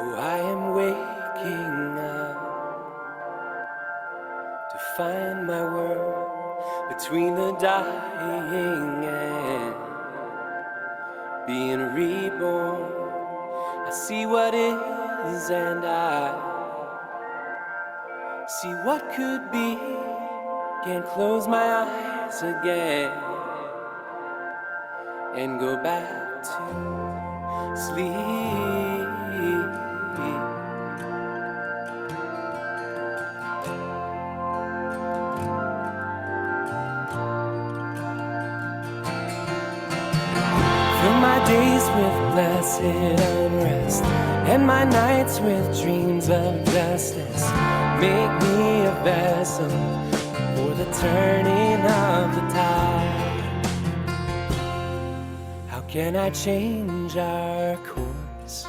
Oh, I am waking up to find my world between the dying and being reborn. I see what is and I see what could be. Can't close my eyes again and go back to sleep. Fill my days with blessed unrest and my nights with dreams of justice. Make me a vessel for the turning of the tide. How can I change our course?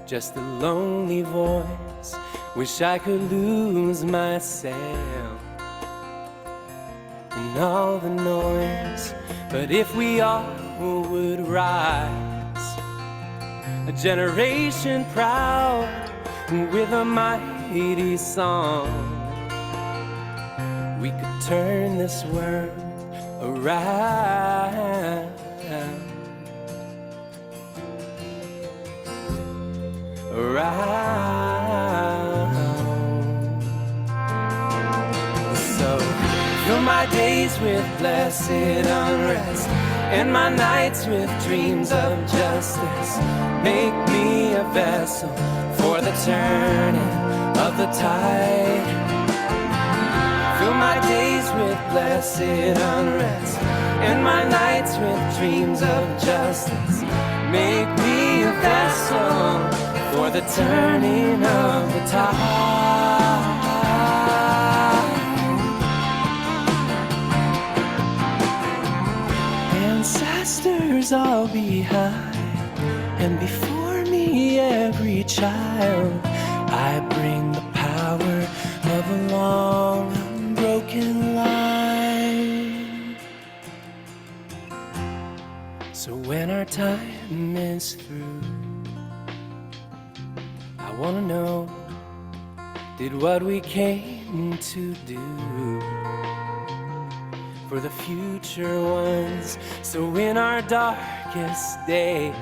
Just a lonely voice. Wish I could lose myself in all the noise. But if we all would rise, a generation proud with a mighty song, we could turn this world around. So fill my days with blessed unrest and my nights with dreams of justice. Make me a vessel for the turning of the tide. Fill my days with blessed unrest and my nights with dreams of justice. Make me a vessel for the turning of the tide. Ancestors all behind, and before me every child. I bring the power of a long unbroken line. So when our time is through, I wanna know, did what we came to do for the future ones. So in our darkest days,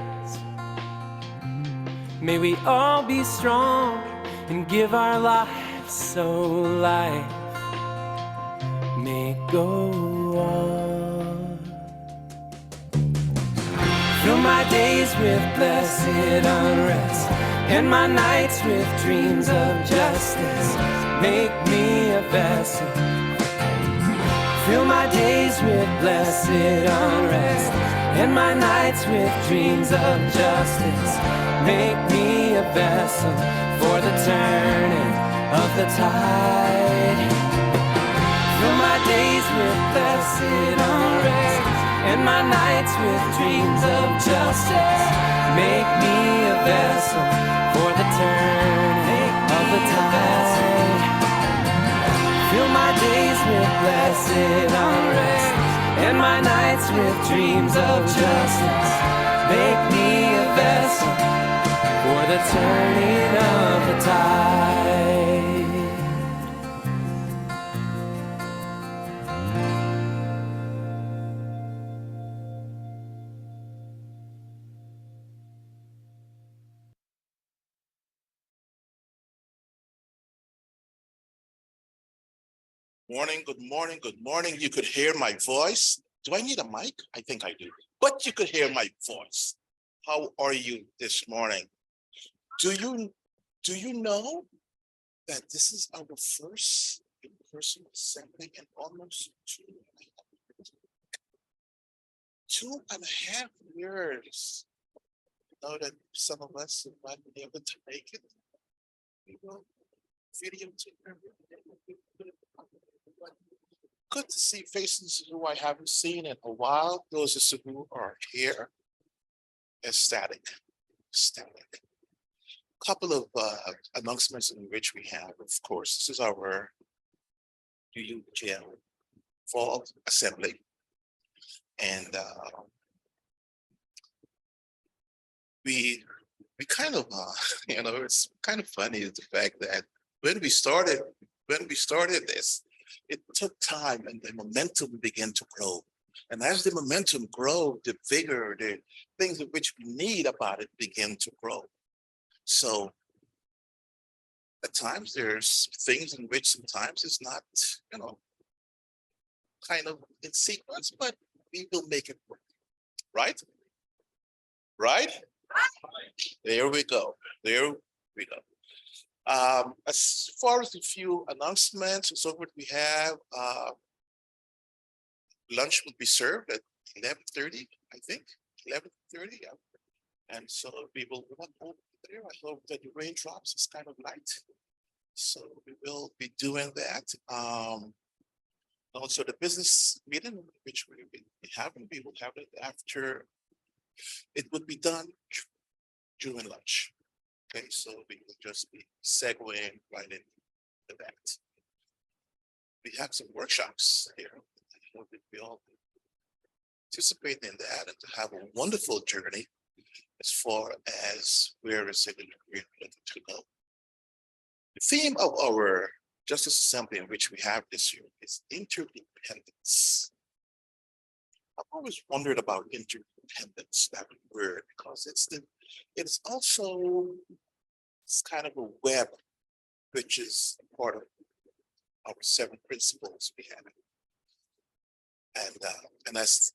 may we all be strong and give our lives so life may go on. Fill my days with blessed unrest and my nights with dreams of justice. Make me a vessel. Fill my days with blessed unrest and my nights with dreams of justice. Make me a vessel for the turning of the tide. Fill my days with blessed unrest and my nights with dreams of justice. Make me a vessel for the turning of the tide. Fill my days with blessed unrest and my nights with dreams of justice. Make me a vessel for the turning of the tide. Morning, good morning, good morning. You could hear my voice. Do I need a mic? I think I do, but you could hear my voice. How are you this morning? Do you know that this is our first in-person assembly in almost 2.5 years? Know that some of us have not been able to make it. We will videotape everything. Good to see faces who I haven't seen in a while. Those of us who are here, ecstatic. Couple of announcements in which we have, of course, this is our UUJO fall assembly, and we we kind of, it's kind of funny the fact that when we started, this, it took time and the momentum began to grow. And as the momentum grow, the vigor, the things in which we need about it begin to grow. So at times there's things in which sometimes it's not, kind of in sequence, but we will make it work. Right? Right? There we go. There we go. As far as the few announcements, so what we have, lunch will be served at 11:30, I think, 11:30. Yeah. And so we will walk over there. I hope that the raindrops is kind of light. So we will be doing that. Also the business meeting, which we will be having, we will have it after, it would be done during lunch. Okay, so we will just be segueing right into that. We have some workshops here. I hope that we all participate in that and to have a wonderful journey as far as where is it we're looking to go. The theme of our Justice Assembly, in which we have this year, is interdependence. I've always wondered about interdependence, that word, because it's also, it's kind of a web, which is part of our 7 principles we have. And as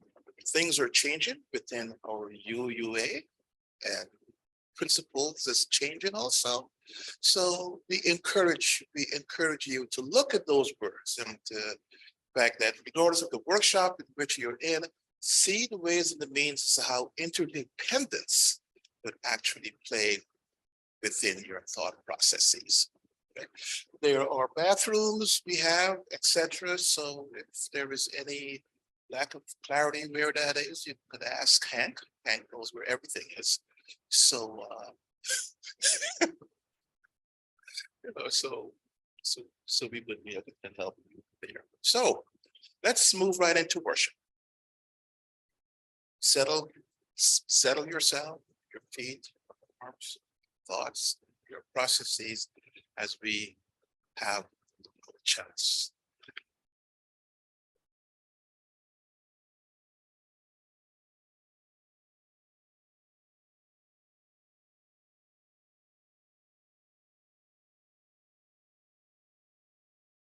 things are changing within our UUA, and principles is changing also. So we encourage you to look at those words and the fact that regardless of the workshop in which you're in, see the ways and the means as to how interdependence would actually play within your thought processes. Okay. There are bathrooms we have, etc. So if there is any lack of clarity where that is, you could ask Hank. Hank knows where everything is. So so we would be able to help you there. So let's move right into worship. Settle yourself, your feet, arms, thoughts, your processes as we have a chance.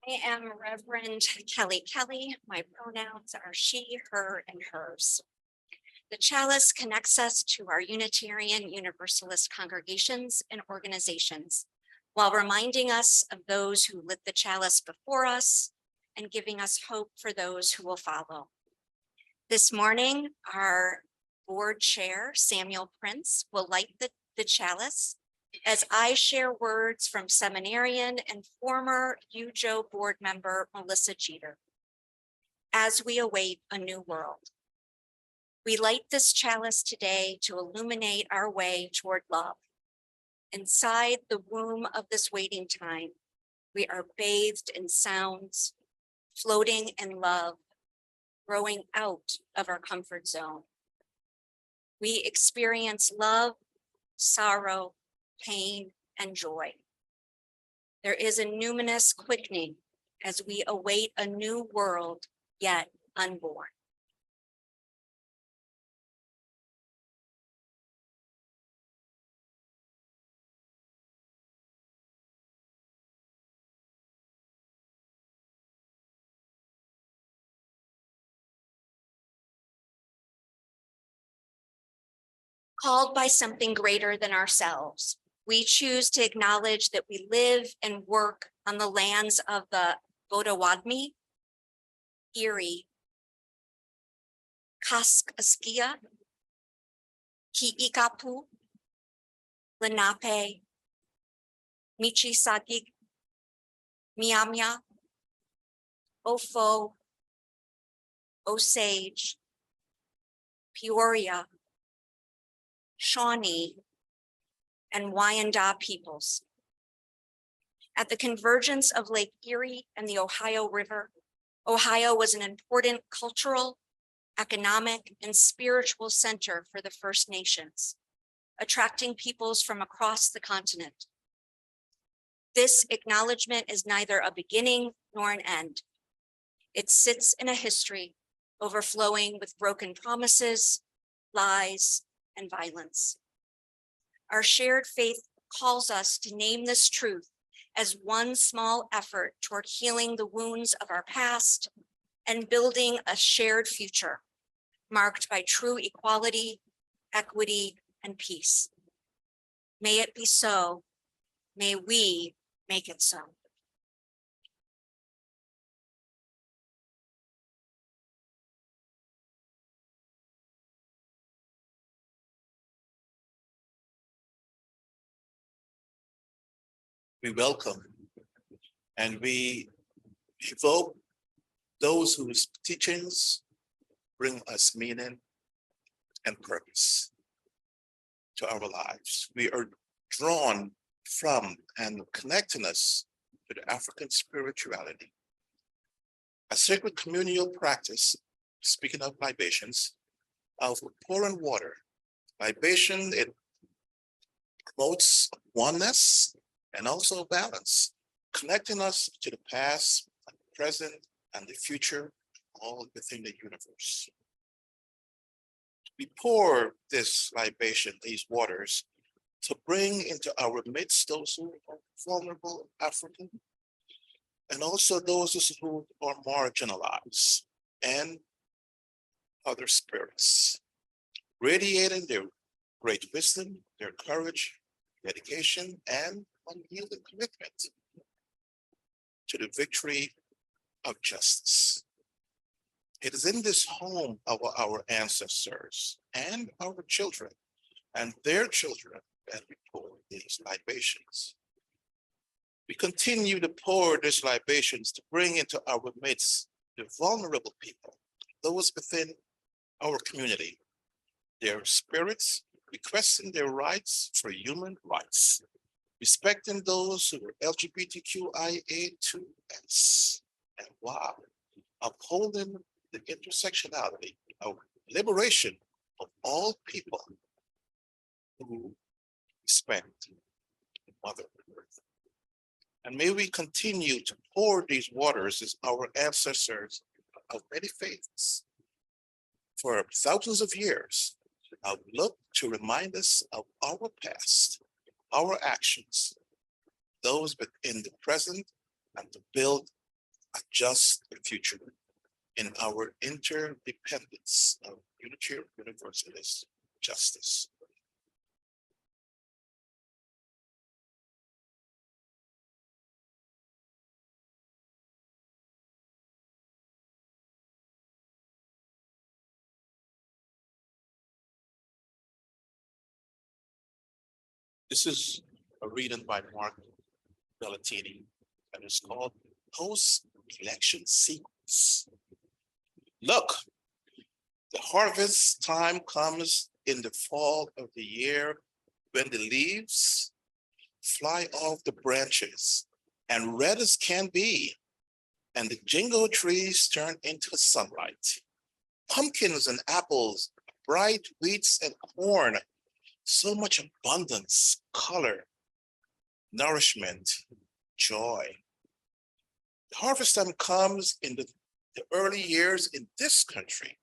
I am Reverend Kelly Kelly. My pronouns are she, her, and hers. The chalice connects us to our Unitarian Universalist congregations and organizations, while reminding us of those who lit the chalice before us and giving us hope for those who will follow. This morning, our board chair, Samuel Prince, will light the chalice as I share words from seminarian and former UUJO board member, Melissa Jeter. As we await a new world, we light this chalice today to illuminate our way toward love. Inside the womb of this waiting time, we are bathed in sounds, floating in love, growing out of our comfort zone. We experience love, sorrow, pain, and joy. There is a numinous quickening as we await a new world yet unborn. Called by something greater than ourselves, we choose to acknowledge that we live and work on the lands of the Potawatomi, Erie, Kaskaskia, Ki'ikapu, Lenape, Michisagig, Miamia, Ofo, Osage, Peoria, Shawnee, and Wyandot peoples. At the convergence of Lake Erie and the Ohio River, Ohio was an important cultural, economic, and spiritual center for the First Nations. attracting peoples from across the continent. This acknowledgement is neither a beginning nor an end. It sits in a history overflowing with broken promises, lies, and violence. Our shared faith calls us to name this truth as one small effort toward healing the wounds of our past and building a shared future marked by true equality, equity, and peace. May it be so. May we make it so. We welcome and we evoke those whose teachings bring us meaning and purpose to our lives. We are drawn from and connecting us to the African spirituality. A sacred communal practice, speaking of libations, of pouring water. Libation, it promotes oneness and also balance, connecting us to the past, and the present, and the future, all within the universe. We pour this libation, these waters, to bring into our midst those who are vulnerable African, and also those who are marginalized, and other spirits, radiating their great wisdom, their courage, dedication, and unyielding commitment to the victory of justice. It is in this home of our ancestors and our children and their children that we pour these libations. We continue to pour these libations to bring into our midst the vulnerable people, those within our community, their spirits, requesting their rights for human rights, respecting those who are LGBTQIA2S and Y, upholding the intersectionality of liberation of all people who respect Mother Earth. And may we continue to pour these waters as our ancestors of many faiths for thousands of years have looked to remind us of our past, our actions, those within the present, and to build a just future in our interdependence of unitary universalist justice. This is a reading by Mark Bellatini, and it's called Post-Election Sequence. Look, the harvest time comes in the fall of the year when the leaves fly off the branches and red as can be, and the jingo trees turn into sunlight. Pumpkins and apples, bright wheats and corn, so much abundance, color, nourishment, joy. The harvest time comes in the early years in this country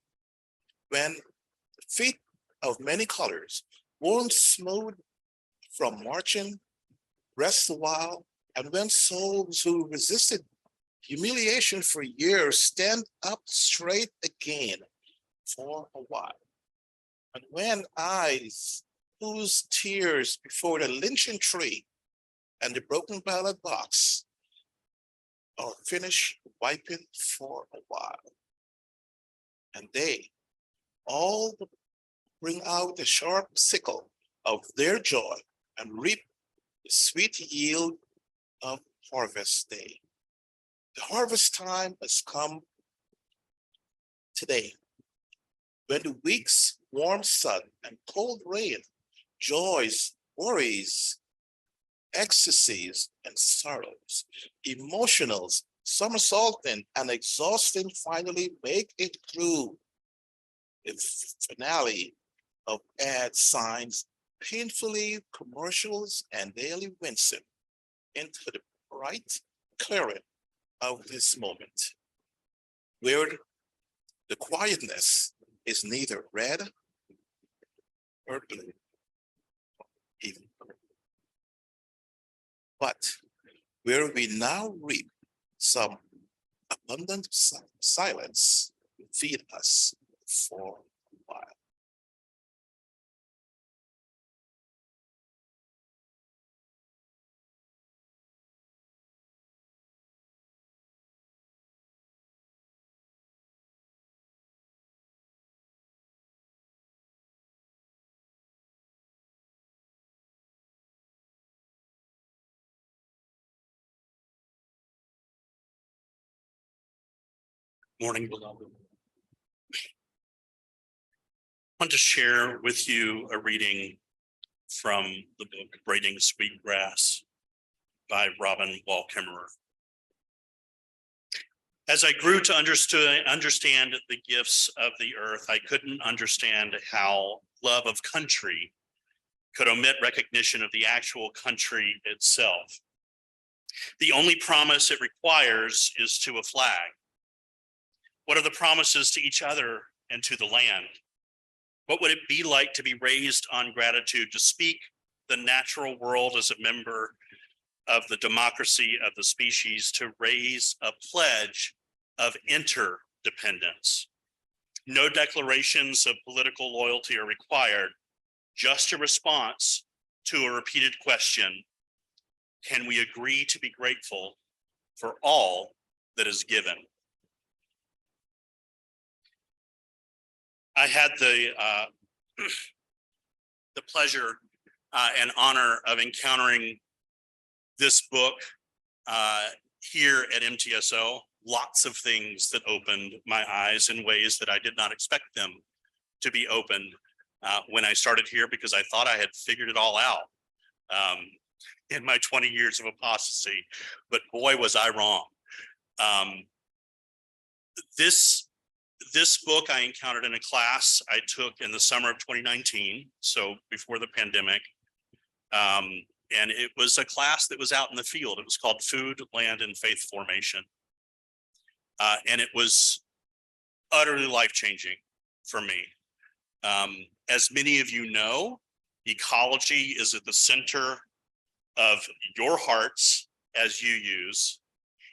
when the feet of many colors, worn smooth from marching, rest a while, and when souls who resisted humiliation for years stand up straight again for a while. And when eyes lose tears before the lynching tree and the broken ballot box are finished wiping for a while. And they all bring out the sharp sickle of their joy and reap the sweet yield of harvest day. The harvest time has come today, when the week's warm sun and cold rain, joys, worries, ecstasies, and sorrows, emotionals, somersaulting and exhausting finally make it through the finale of ad signs, painfully commercials and daily wincing into the bright clearing of this moment, where the quietness is neither red or blue, even, but where we now reap some abundant silence will feed us for a while. Morning, beloved. I want to share with you a reading from the book Braiding Sweetgrass by Robin Wall Kimmerer. As I grew to understand the gifts of the earth, I couldn't understand how love of country could omit recognition of the actual country itself. The only promise it requires is to a flag. What are the promises to each other and to the land? What would it be like to be raised on gratitude, to speak the natural world as a member of the democracy of the species, to raise a pledge of interdependence? No declarations of political loyalty are required, just a response to a repeated question. Can we agree to be grateful for all that is given? I had the pleasure and honor of encountering this book here at MTSO. Lots of things that opened my eyes in ways that I did not expect them to be opened when I started here, because I thought I had figured it all out in my 20 years of apostasy, but boy, was I wrong. This book I encountered in a class I took in the summer of 2019, so before the pandemic. And it was a class that was out in the field. It was called Food, Land, and Faith Formation. And it was utterly life-changing for me. As many of you know, ecology is at the center of your hearts as you use.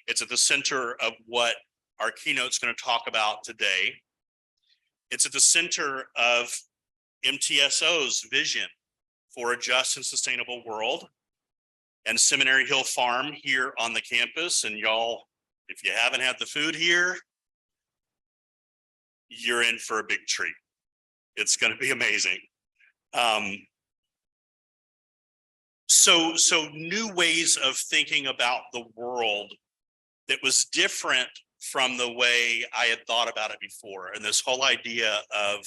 It's at the center of what our keynote's going to talk about today. It's at the center of MTSO's vision for a just and sustainable world, and Seminary Hill Farm here on the campus. And y'all, if you haven't had the food here, you're in for a big treat. It's going to be amazing. So new ways of thinking about the world that was different from the way I had thought about it before. And this whole idea of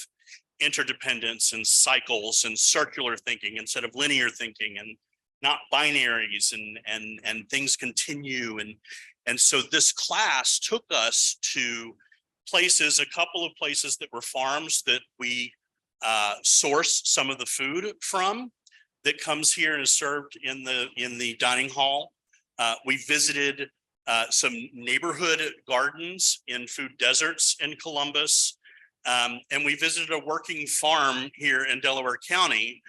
interdependence and cycles and circular thinking instead of linear thinking, and not binaries, and things continue. And so this class took us to places, a couple of places that were farms that we source some of the food from that comes here and is served in the dining hall. We visited some neighborhood gardens in food deserts in Columbus. And we visited a working farm here in Delaware County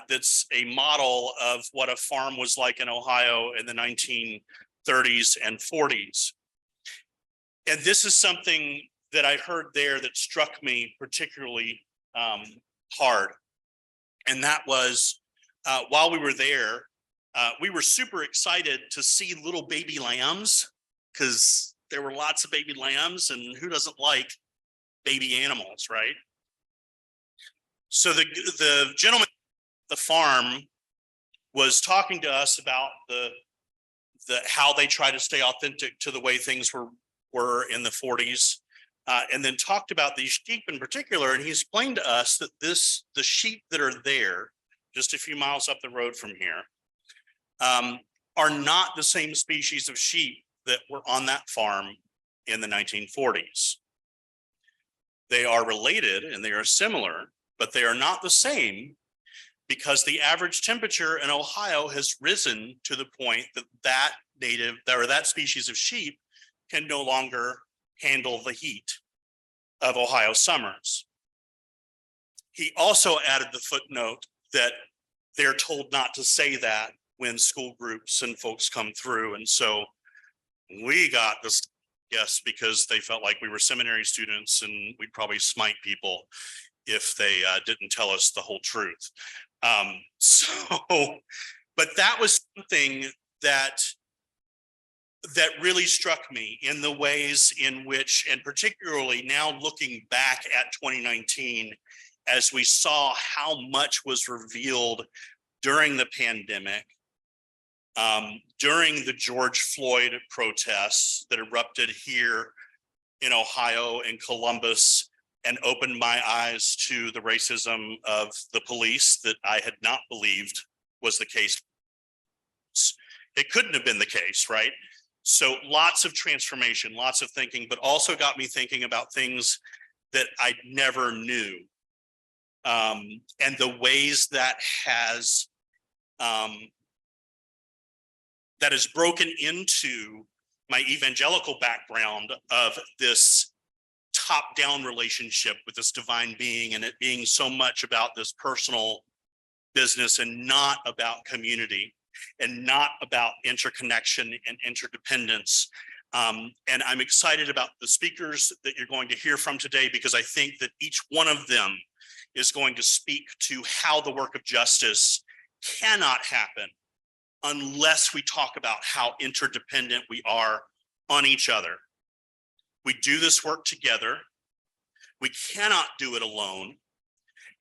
that's a model of what a farm was like in Ohio in the 1930s and 40s. And this is something that I heard there that struck me particularly hard. And that was while we were there, we were super excited to see little baby lambs, because there were lots of baby lambs, and who doesn't like baby animals, right? So the gentleman at the farm was talking to us about the how they try to stay authentic to the way things were in the 40s, and then talked about these sheep in particular. And he explained to us that the sheep that are there just a few miles up the road from here are not the same species of sheep that were on that farm in the 1940s. They are related and they are similar, but they are not the same because the average temperature in Ohio has risen to the point that that species of sheep can no longer handle the heat of Ohio summers. He also added the footnote that they're told not to say that when school groups and folks come through. And so we got this guess because they felt like we were seminary students and we'd probably smite people if they didn't tell us the whole truth. But that was something that really struck me in the ways in which, and particularly now looking back at 2019, as we saw how much was revealed during the pandemic, during the George Floyd protests that erupted here in Ohio and Columbus, and opened my eyes to the racism of the police that I had not believed was the case. It couldn't have been the case, right? So lots of transformation, lots of thinking, but also got me thinking about things that I never knew. And the ways that has broken into my evangelical background of this top-down relationship with this divine being, and it being so much about this personal business and not about community and not about interconnection and interdependence. And I'm excited about the speakers that you're going to hear from today, because I think that each one of them is going to speak to how the work of justice cannot happen unless we talk about how interdependent we are on each other. We do this work together. We cannot do it alone.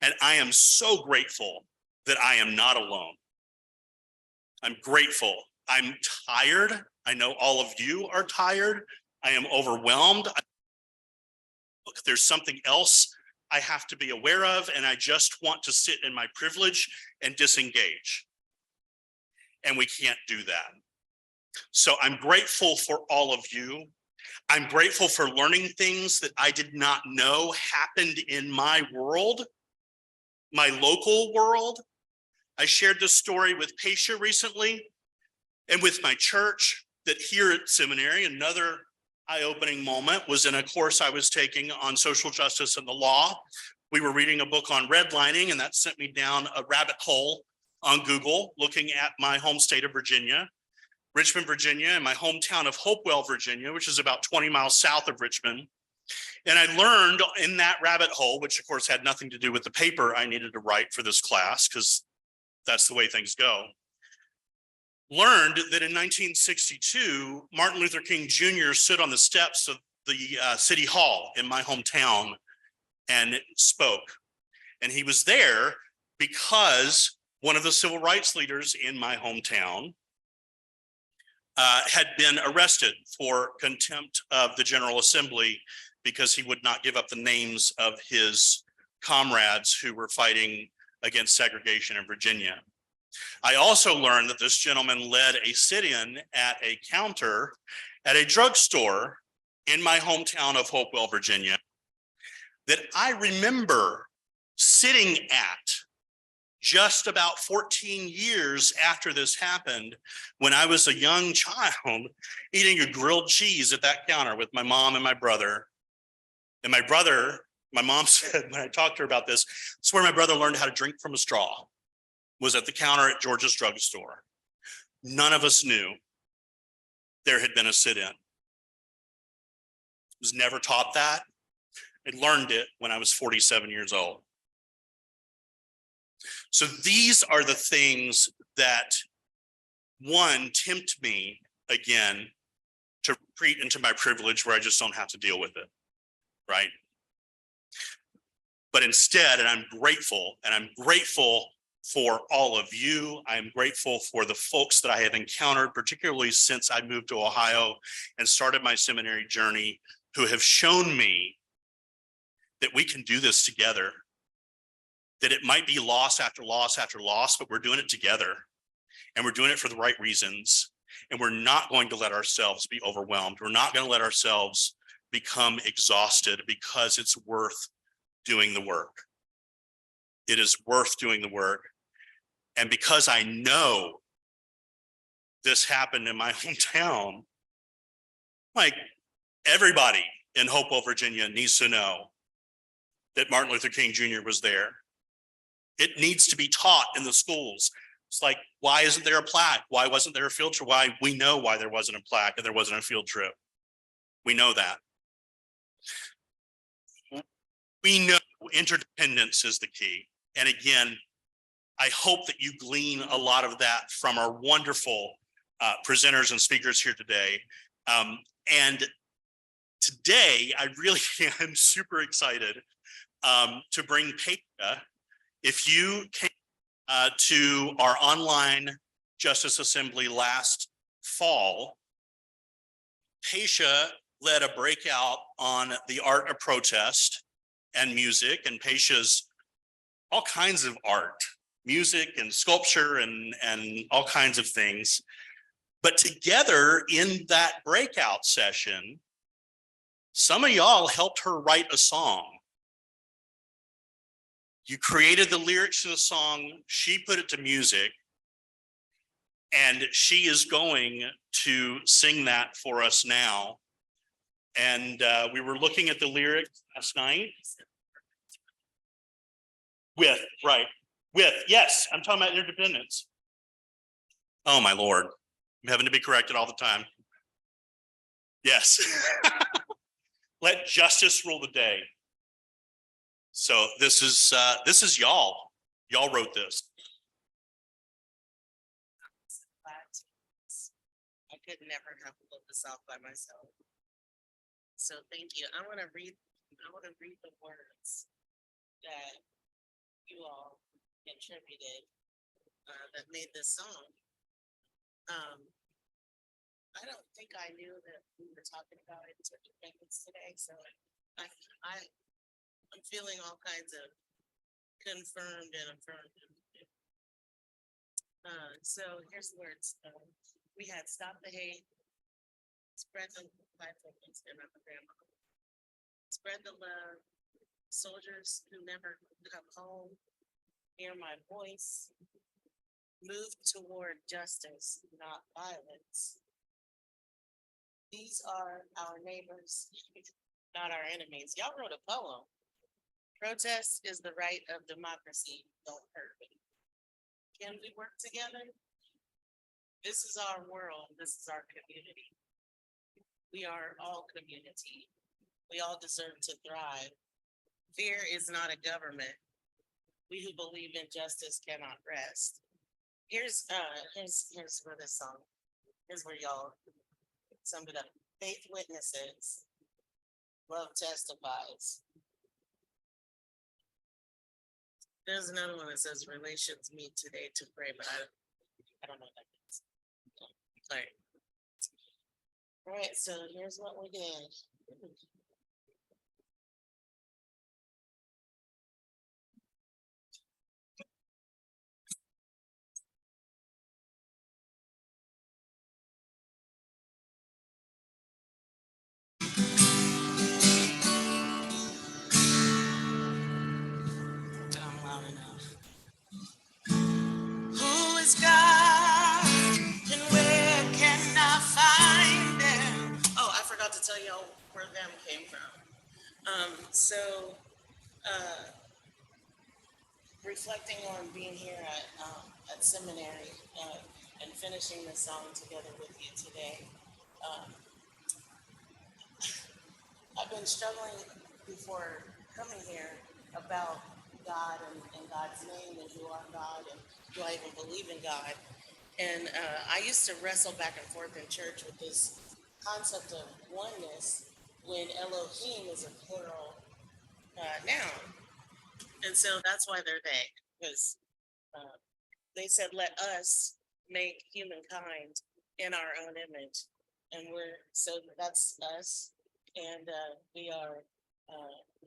And I am so grateful that I am not alone. I'm grateful. I'm tired. I know all of you are tired. I am overwhelmed. Look, there's something else I have to be aware of, and I just want to sit in my privilege and disengage. And we can't do that. So I'm grateful for all of you. I'm grateful for learning things that I did not know happened in my world, my local world. I shared this story with Paisha recently and with my church, that here at seminary, another eye-opening moment was in a course I was taking on social justice and the law. We were reading a book on redlining, and that sent me down a rabbit hole on Google, looking at my home state of Virginia, Richmond, Virginia, and my hometown of Hopewell, Virginia, which is about 20 miles south of Richmond. And I learned in that rabbit hole, which of course had nothing to do with the paper I needed to write for this class, because that's the way things go, learned that in 1962, Martin Luther King Jr. stood on the steps of the city hall in my hometown and spoke. And he was there because one of the civil rights leaders in my hometown had been arrested for contempt of the General Assembly because he would not give up the names of his comrades who were fighting against segregation in Virginia. I also learned that this gentleman led a sit-in at a counter at a drugstore in my hometown of Hopewell, Virginia, that I remember sitting at just about 14 years after this happened, when I was a young child, eating a grilled cheese at that counter with my mom and my brother. And my brother, my mom said, when I talked to her about this, it's where my brother learned how to drink from a straw, was at the counter at George's drugstore. None of us knew there had been a sit-in. Was never taught that. I learned it when I was 47 years old. So these are the things that, one, tempt me again to retreat into my privilege where I just don't have to deal with it, right? But instead, and I'm grateful for all of you. I'm grateful for the folks that I have encountered, particularly since I moved to Ohio and started my seminary journey, who have shown me that we can do this together, that it might be loss after loss after loss, but we're doing it together, and we're doing it for the right reasons. And we're not going to let ourselves be overwhelmed. We're not going to let ourselves become exhausted, because it's worth doing the work. It is worth doing the work. And because I know this happened in my hometown, like everybody in Hopewell, Virginia needs to know that Martin Luther King Jr. was there. It needs to be taught in the schools. It's like, why isn't there a plaque? Why wasn't there a field trip? Why? We know why there wasn't a plaque and there wasn't a field trip. We know that. We know interdependence is the key. And again, I hope that you glean a lot of that from our wonderful presenters and speakers here today. And today, I really am super excited to bring Peisha. If you came to our online Justice Assembly last fall, Peisha led a breakout on the art of protest and music, and Peisha's all kinds of art, music and sculpture and all kinds of things. But together in that breakout session, some of y'all helped her write a song. You created the lyrics to the song, she put it to music, and she is going to sing that for us now. And we were looking at the lyrics last night. Yes, I'm talking about interdependence. Oh my Lord, I'm having to be corrected all the time. Yes. Let justice rule the day. So this is y'all. Y'all wrote this. I could never have pulled this off by myself. So thank you. I want to read the words that you all contributed that made this song. I don't think I knew that we were talking about interdependence today, so I'm feeling all kinds of confirmed and affirmed. So here's the words. We had stop the hate, spread the spread the love, soldiers who never come home, hear my voice, move toward justice, not violence. These are our neighbors, not our enemies. Y'all wrote a poem. Protest is the right of democracy. Don't hurt me. Can we work together? This is our world. This is our community. We are all community. We all deserve to thrive. Fear is not a government. We who believe in justice cannot rest. Here's where this song. Here's where y'all summed it up. Faith witnesses. Love testifies. There's another one that says relations meet today to pray, but I don't know what that means. All right. All right, so here's what we did. I'm loud enough. Who is God and where can I find them? Oh, I forgot to tell y'all where them came from. Reflecting on being here at seminary and finishing this song together with you today. I've been struggling before coming here about God and God's name and who are God and do I even believe in God? And I used to wrestle back and forth in church with this concept of oneness when Elohim is a plural noun. And so that's why they're they, because they said, let us make humankind in our own image. And so that's us. And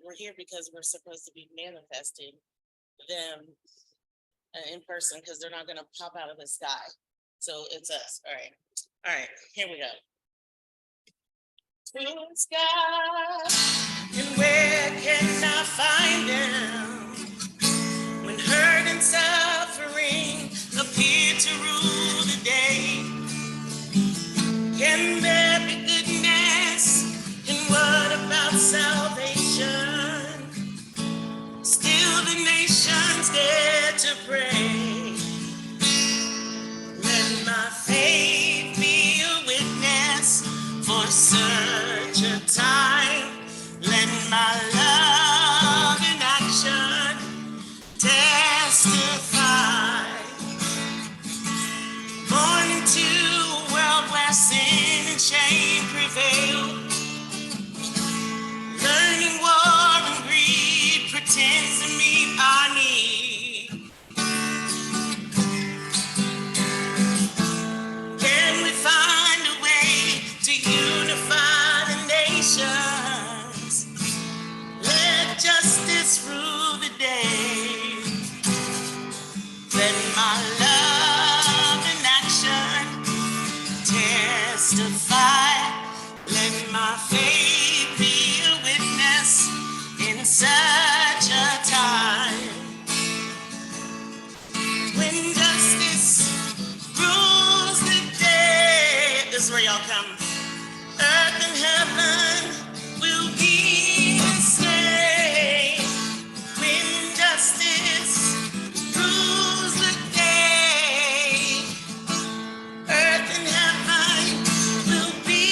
we're here because we're supposed to be manifesting them in person because they're not going to pop out of the sky. So it's us. All right, here we go. To sky, and where can I find them? When hurt and suffering to rule the day? Can there be goodness? And what about salvation? Still the nations dare to pray. Let my faith be a witness for such a time. Let my love in action testify. Born into a world where sin and shame prevail. Learning war and greed pretends to meet our need. Can we find a way to unify the nations? Let justice rule the day. Let my love in action testify. Let my faith be a witness in such a time. When justice rules the day, this is where y'all come. Earth and heaven will be the same. When justice rules the day, earth and heaven will be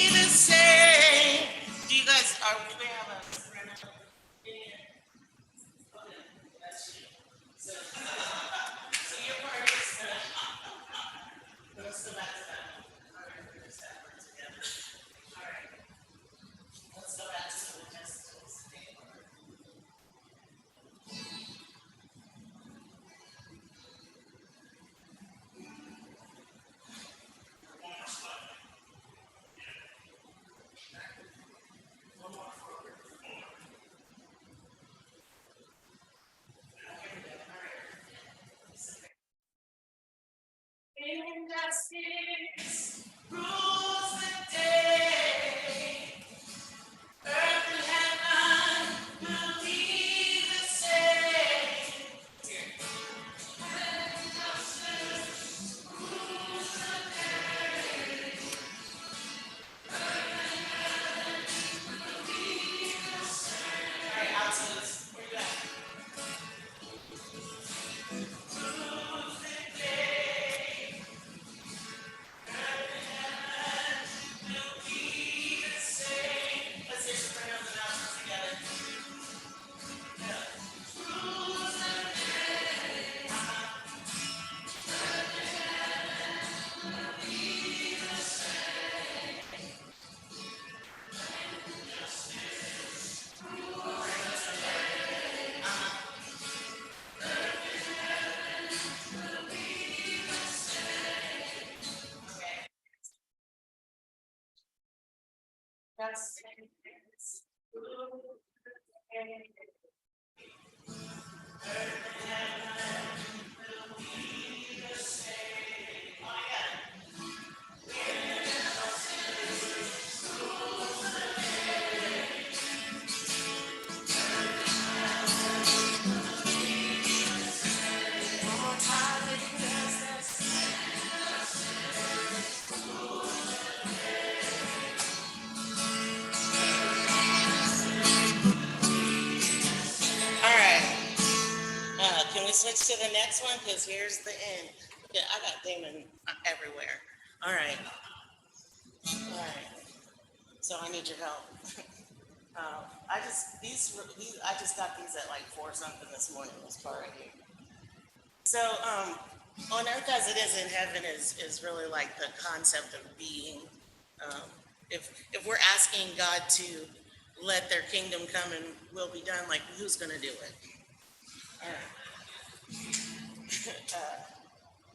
the same. Do you guys, do we have a printout in here? Okay, that's you. So your part is, let's go back to that. All right, let's that part together. All right, let's go back to the justice. Injustice rules the day. Earth and heaven will be the same. All right, out to this. Where you at? Rules the day. Earth and heaven will be the same. Let's hear some of the announcements together. Rules the day. Justice rules the day. One more time, justice. All right. Can we switch to the next one? Because here's the end. Yeah, I got Damon everywhere. All right. All right. So I need your help. I just got these at like 4 something this morning. This part right here. So on earth as it is in heaven is really like the concept of being. If we're asking God to let their kingdom come and will be done, like who's gonna do it? All right.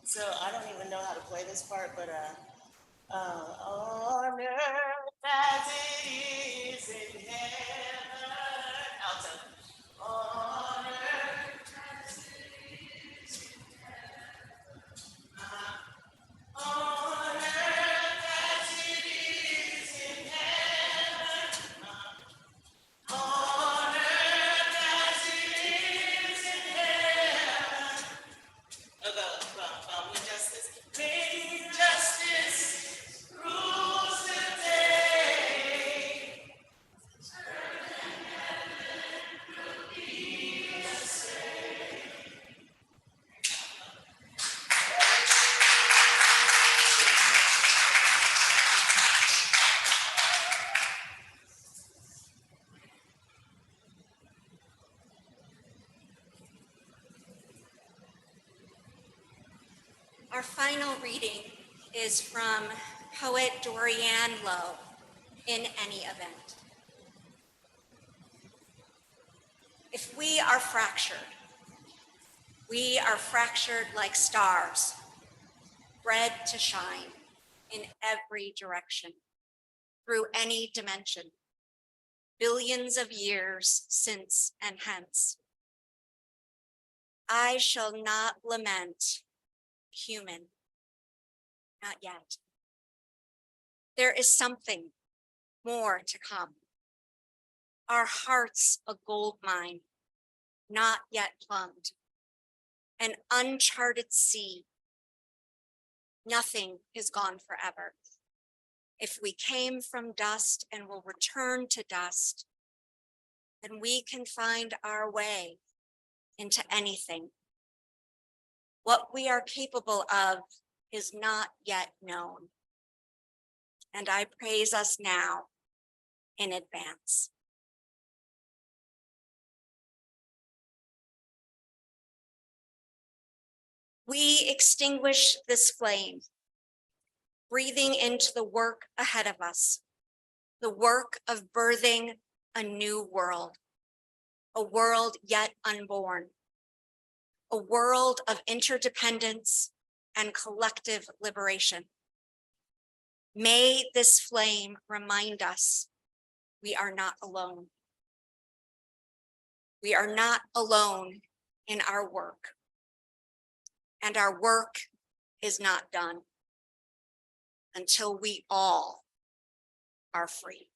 So I don't even know how to play this part, but on earth as it is in heaven. Alto. On earth as it is in heaven. On earth as it is in heaven. On earth as it is in heaven. We just Our final reading is from poet Dorianne Lowe, In Any Event. If we are fractured like stars, bred to shine in every direction, through any dimension, billions of years since and hence. I shall not lament, human, not yet. There is something more to come. Our hearts a gold mine, not yet plumbed, an uncharted sea. Nothing is gone forever. If we came from dust and will return to dust, then we can find our way into anything. What we are capable of is not yet known, and I praise us now in advance. We extinguish this flame, breathing into the work ahead of us, the work of birthing a new world, a world yet unborn, a world of interdependence and collective liberation. May this flame remind us we are not alone. We are not alone in our work, and our work is not done until we all are free.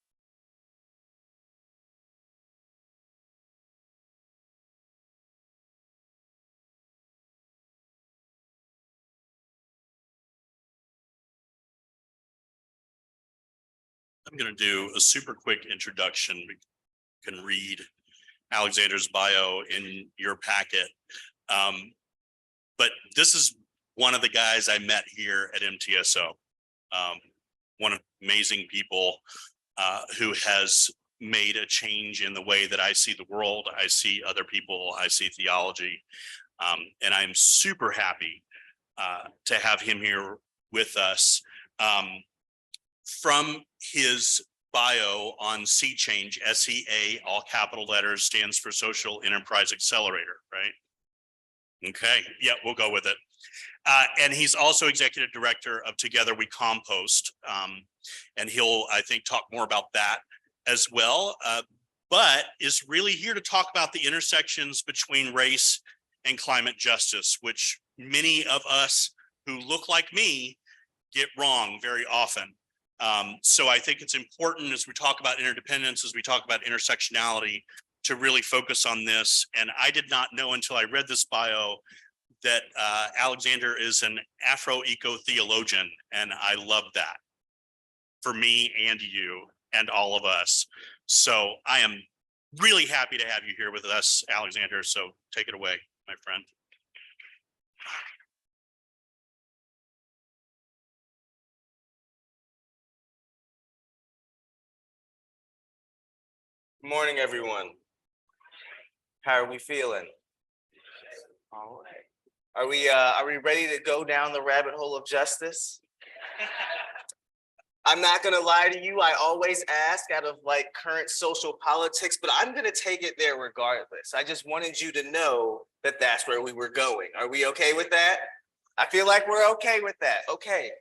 I'm going to do a super quick introduction. We can read Alexander's bio in your packet. But this is one of the guys I met here at MTSO. One of the amazing people who has made a change in the way that I see the world. I see other people, I see theology. And I'm super happy to have him here with us. From his bio on Sea Change, SEA, all capital letters, stands for Social Enterprise Accelerator, right? Okay, yeah, we'll go with it. And he's also executive director of Together We Compost. And he'll, I think, talk more about that as well, but is really here to talk about the intersections between race and climate justice, which many of us who look like me get wrong very often. So I think it's important as we talk about interdependence, as we talk about intersectionality, to really focus on this. And I did not know until I read this bio that Alexander is an Afro-eco-theologian, and I love that for me and you and all of us. So I am really happy to have you here with us, Alexander. So take it away, my friend. Good morning, everyone. How are we feeling? All right. Are we ready to go down the rabbit hole of justice? I'm not gonna lie to you. I always ask out of like current social politics, but I'm gonna take it there regardless. I just wanted you to know that that's where we were going. Are we okay with that? I feel like we're okay with that. Okay.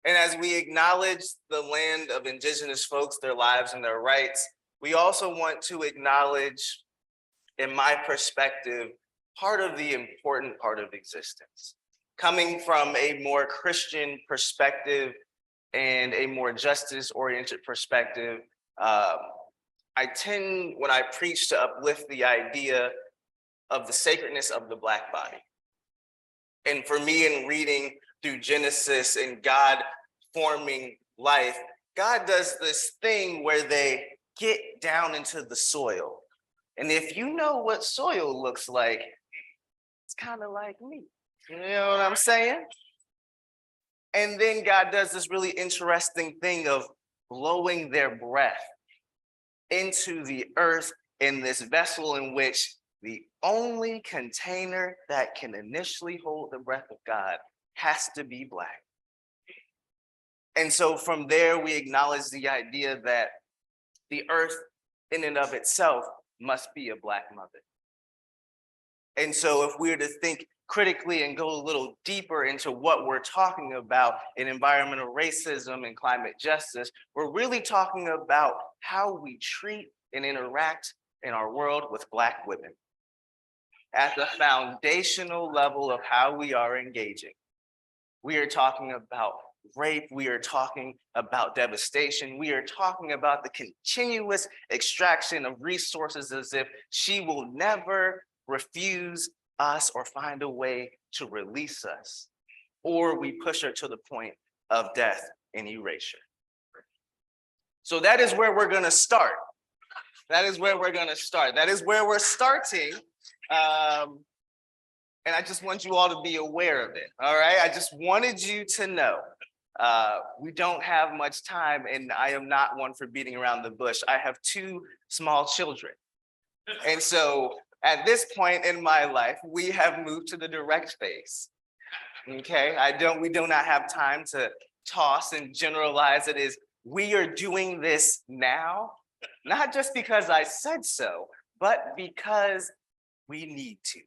And as we acknowledge the land of indigenous folks, their lives and their rights, we also want to acknowledge, in my perspective, part of the important part of existence. Coming from a more Christian perspective and a more justice-oriented perspective, I tend, when I preach, to uplift the idea of the sacredness of the Black body. And for me, in reading through Genesis and God forming life, God does this thing where they get down into the soil. And if you know what soil looks like, it's kind of like me. You know what I'm saying? And then God does this really interesting thing of blowing their breath into the earth in this vessel in which the only container that can initially hold the breath of God has to be Black. And so from there, we acknowledge the idea that the earth in and of itself must be a Black mother. And so if we were to think critically and go a little deeper into what we're talking about in environmental racism and climate justice, we're really talking about how we treat and interact in our world with Black women. At the foundational level of how we are engaging, we are talking about rape, we are talking about devastation, we are talking about the continuous extraction of resources as if she will never refuse us or find a way to release us, or we push her to the point of death and erasure. So that is where we're gonna start. That is where we're gonna start. That is where we're starting. And I just want you all to be aware of it, all right? I just wanted you to know. We don't have much time, and I am not one for beating around the bush. I have 2 small children. And so at this point in my life, we have moved to the direct phase. Okay, we do not have time to toss and generalize it as we are doing this now, not just because I said so, but because we need to.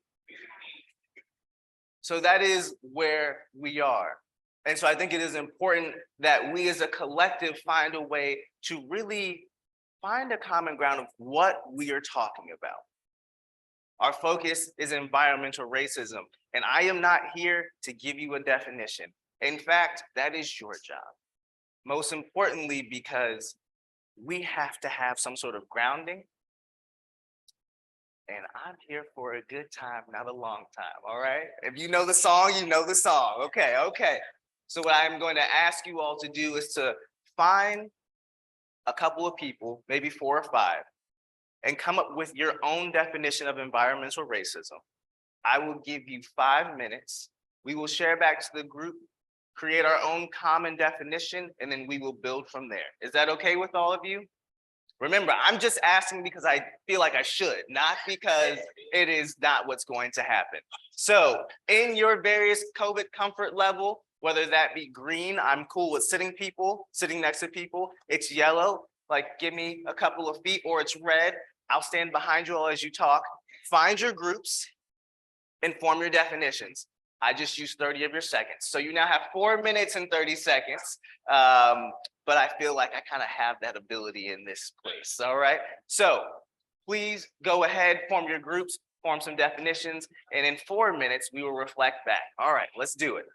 So that is where we are. And so I think it is important that we as a collective find a way to really find a common ground of what we are talking about. Our focus is environmental racism, and I am not here to give you a definition. In fact, that is your job. Most importantly, because we have to have some sort of grounding, and I'm here for a good time, not a long time, all right? If you know the song, you know the song. Okay. So what I'm going to ask you all to do is to find a couple of people, maybe 4 or 5, and come up with your own definition of environmental racism. I will give you 5 minutes. We will share back to the group, create our own common definition, and then we will build from there. Is that okay with all of you? Remember, I'm just asking because I feel like I should, not because it is not what's going to happen. So in your various COVID comfort level, whether that be green, I'm cool with sitting next to people. It's yellow, like give me a couple of feet, or it's red. I'll stand behind you all as you talk. Find your groups and form your definitions. I just used 30 of your seconds. So you now have 4 minutes and 30 seconds. But I feel like I kind of have that ability in this place, all right? So please go ahead, form your groups, form some definitions, and in 4 minutes, we will reflect back. All right, let's do it.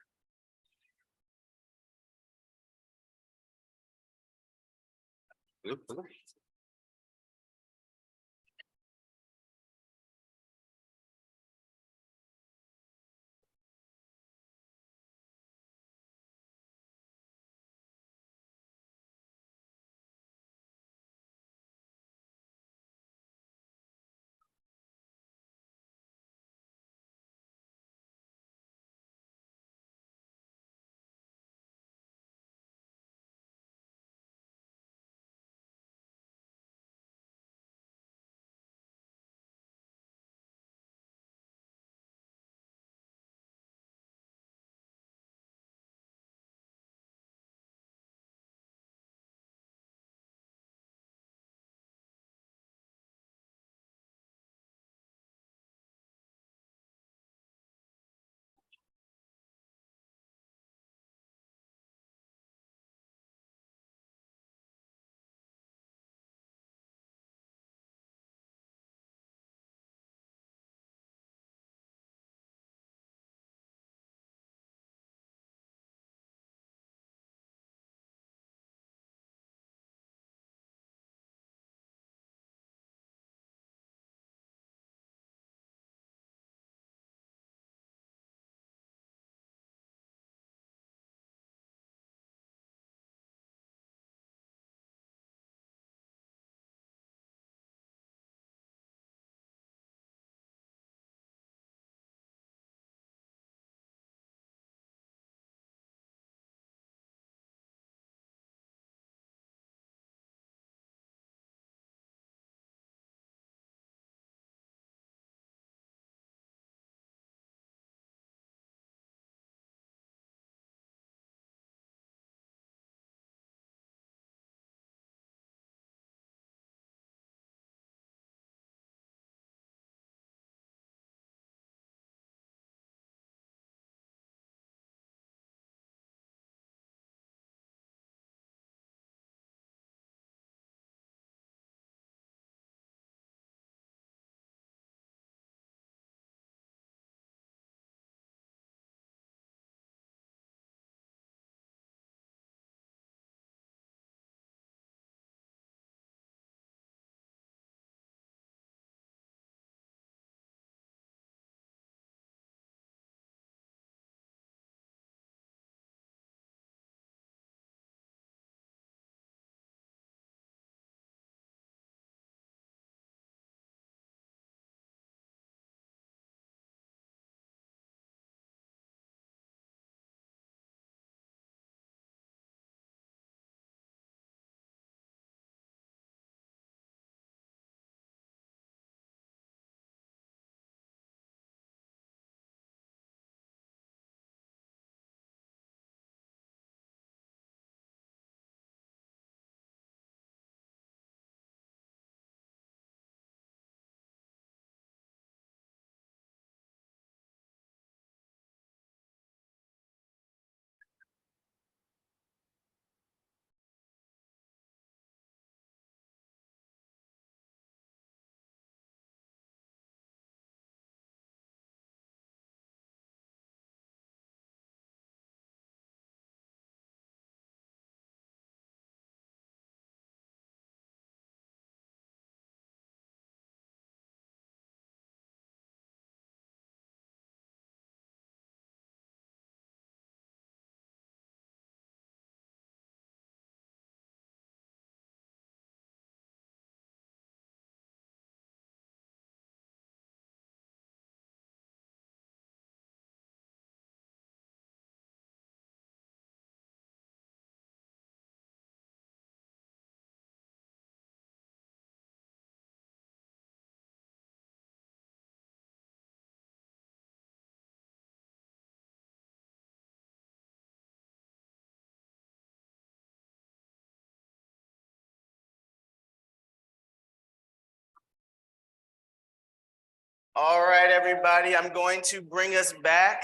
All right, everybody, I'm going to bring us back.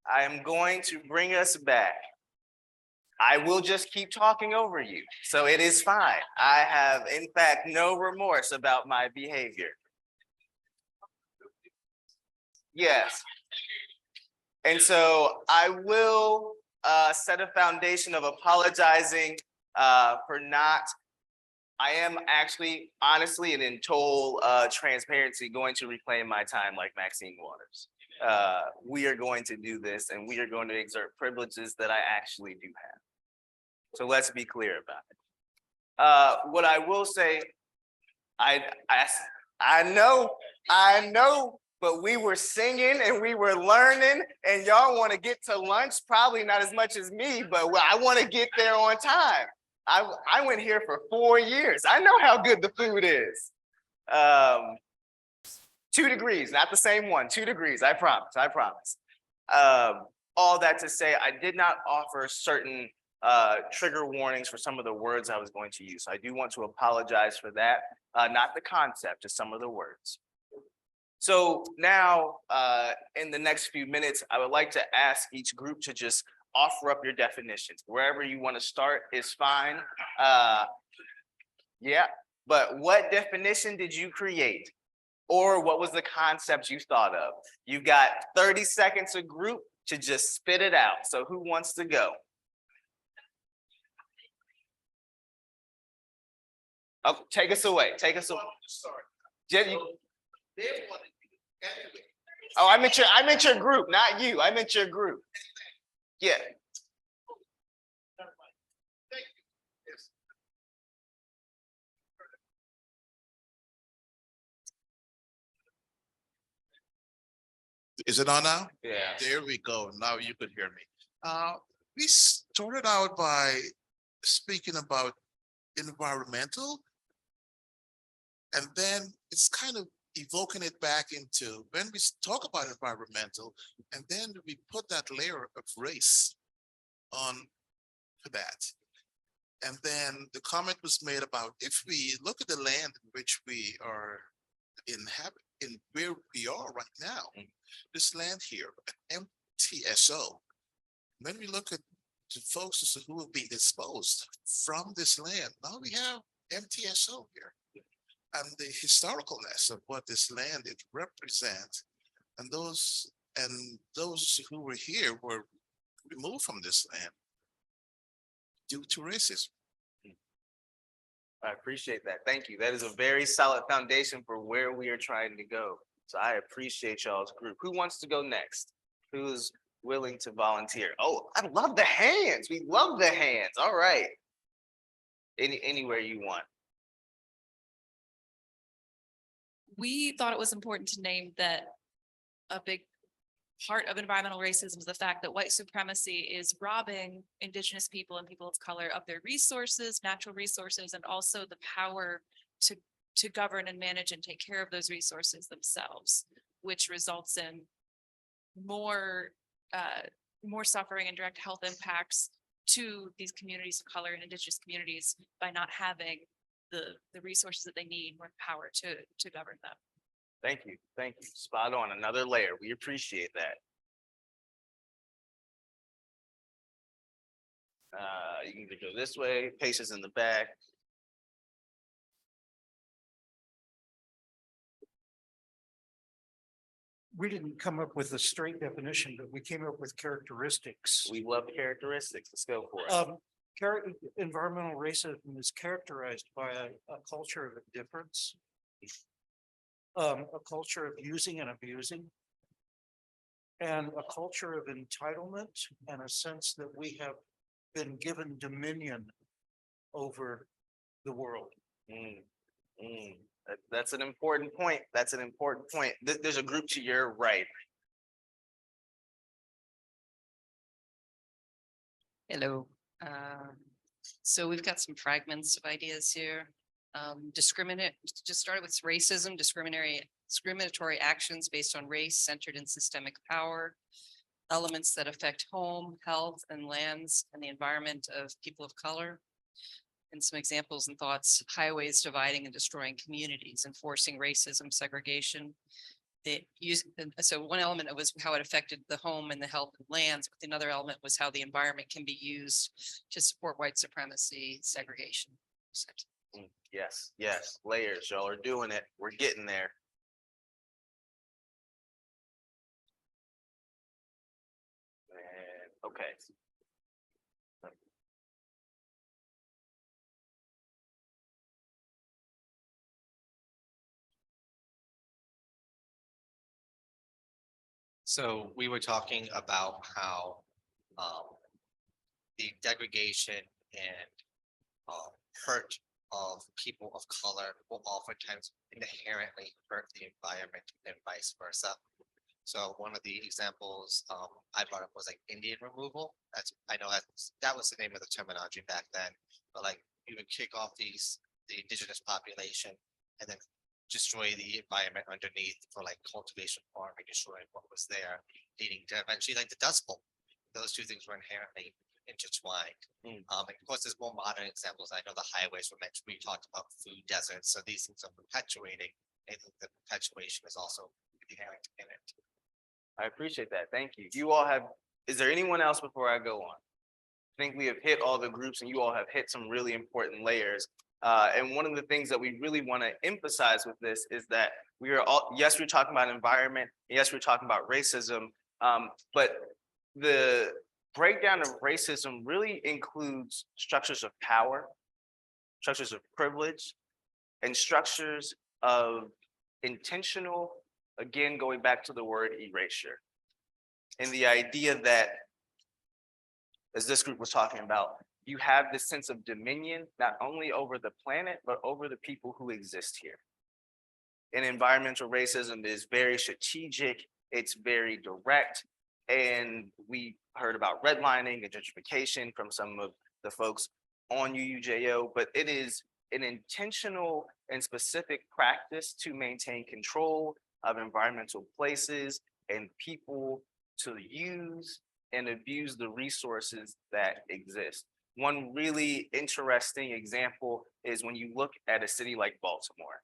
I am going to bring us back. I will just keep talking over you, so it is fine. I have, in fact, no remorse about my behavior. Yes. And so I will set a foundation of apologizing for not. I am actually, honestly, and in total transparency, going to reclaim my time like Maxine Waters. We are going to do this, and we are going to exert privileges that I actually do have. So let's be clear about it. What I will say, I know, but we were singing and we were learning, and y'all want to get to lunch, probably not as much as me, but I want to get there on time. I went here for 4 years. I know how good the food is. 2 degrees, not the same one, 2 degrees, I promise. All that to say, I did not offer certain trigger warnings for some of the words I was going to use. I do want to apologize for that, not the concept, just some of the words. So now, in the next few minutes, I would like to ask each group to just offer up your definitions. Wherever you want to start is fine. Yeah, but what definition did you create? Or what was the concept you thought of? You've got 30 seconds a group to just spit it out. So who wants to go? Oh, take us away. Take us away. Oh, I meant your group, not you. I meant your group. Yeah. Is it on now? Yeah. There we go. Now you could hear me. We started out by speaking about environmental, and then it's kind of evoking it back into when we talk about environmental, and then we put that layer of race on for that. And then the comment was made about if we look at the land in which we are in where we are right now, this land here, MTSO, when we look at the folks who are being disposed from this land, now we have MTSO here. And the historicalness of what this land it represents, and those who were here were removed from this land due to racism. I appreciate that. Thank you. That is a very solid foundation for where we are trying to go. So I appreciate y'all's group. Who wants to go next? Who's willing to volunteer? Oh, I love the hands. We love the hands. All right. Anywhere you want. We thought it was important to name that a big part of environmental racism is the fact that white supremacy is robbing Indigenous people and people of color of their resources, natural resources, and also the power to govern and manage and take care of those resources themselves, which results in more suffering and direct health impacts to these communities of color and Indigenous communities by not having the resources that they need, more power to govern them. Thank you. Thank you. Spot on. Another layer. We appreciate that. You can either go this way, Patience in the back. We didn't come up with a straight definition, but we came up with characteristics. We love characteristics. Let's go for it. Environmental racism is characterized by a culture of indifference, a culture of using and abusing, and a culture of entitlement and a sense that we have been given dominion over the world. That's an important point. That's an important point. There's a group to your right. Hello. So we've got some fragments of ideas here. Just started with racism, discriminatory actions based on race centered in systemic power, elements that affect home, health, and lands and the environment of people of color. And some examples and thoughts: highways dividing and destroying communities, enforcing racism, segregation, so one element was how it affected the home and the health and lands, but another element was how the environment can be used to support white supremacy, segregation. Yes, yes, layers, y'all are doing it. We're getting there. And, okay. So we were talking about how the degradation and hurt of people of color will oftentimes inherently hurt the environment and vice versa. So one of the examples I brought up was like Indian removal. I know that was the name of the terminology back then, but like you would kick off the indigenous population and then destroy the environment underneath for like cultivation, farming, destroying what was there, leading to eventually like the Dust Bowl. Those two things were inherently intertwined. And of course, there's more modern examples. I know the highways were mentioned. We talked about food deserts. So these things are perpetuating. I think the perpetuation is also inherent in it. I appreciate that. Thank you. You all have, is there anyone else before I go on? I think we have hit all the groups and you all have hit some really important layers. And one of the things that we really want to emphasize with this is that we are all, yes, we're talking about environment. Yes, we're talking about racism. But the breakdown of racism really includes structures of power, structures of privilege, and structures of intentional, again, going back to the word erasure. And the idea that, as this group was talking about, you have this sense of dominion, not only over the planet, but over the people who exist here. And environmental racism is very strategic, it's very direct, and we heard about redlining and gentrification from some of the folks on UUJO, but it is an intentional and specific practice to maintain control of environmental places and people to use and abuse the resources that exist. One really interesting example is when you look at a city like Baltimore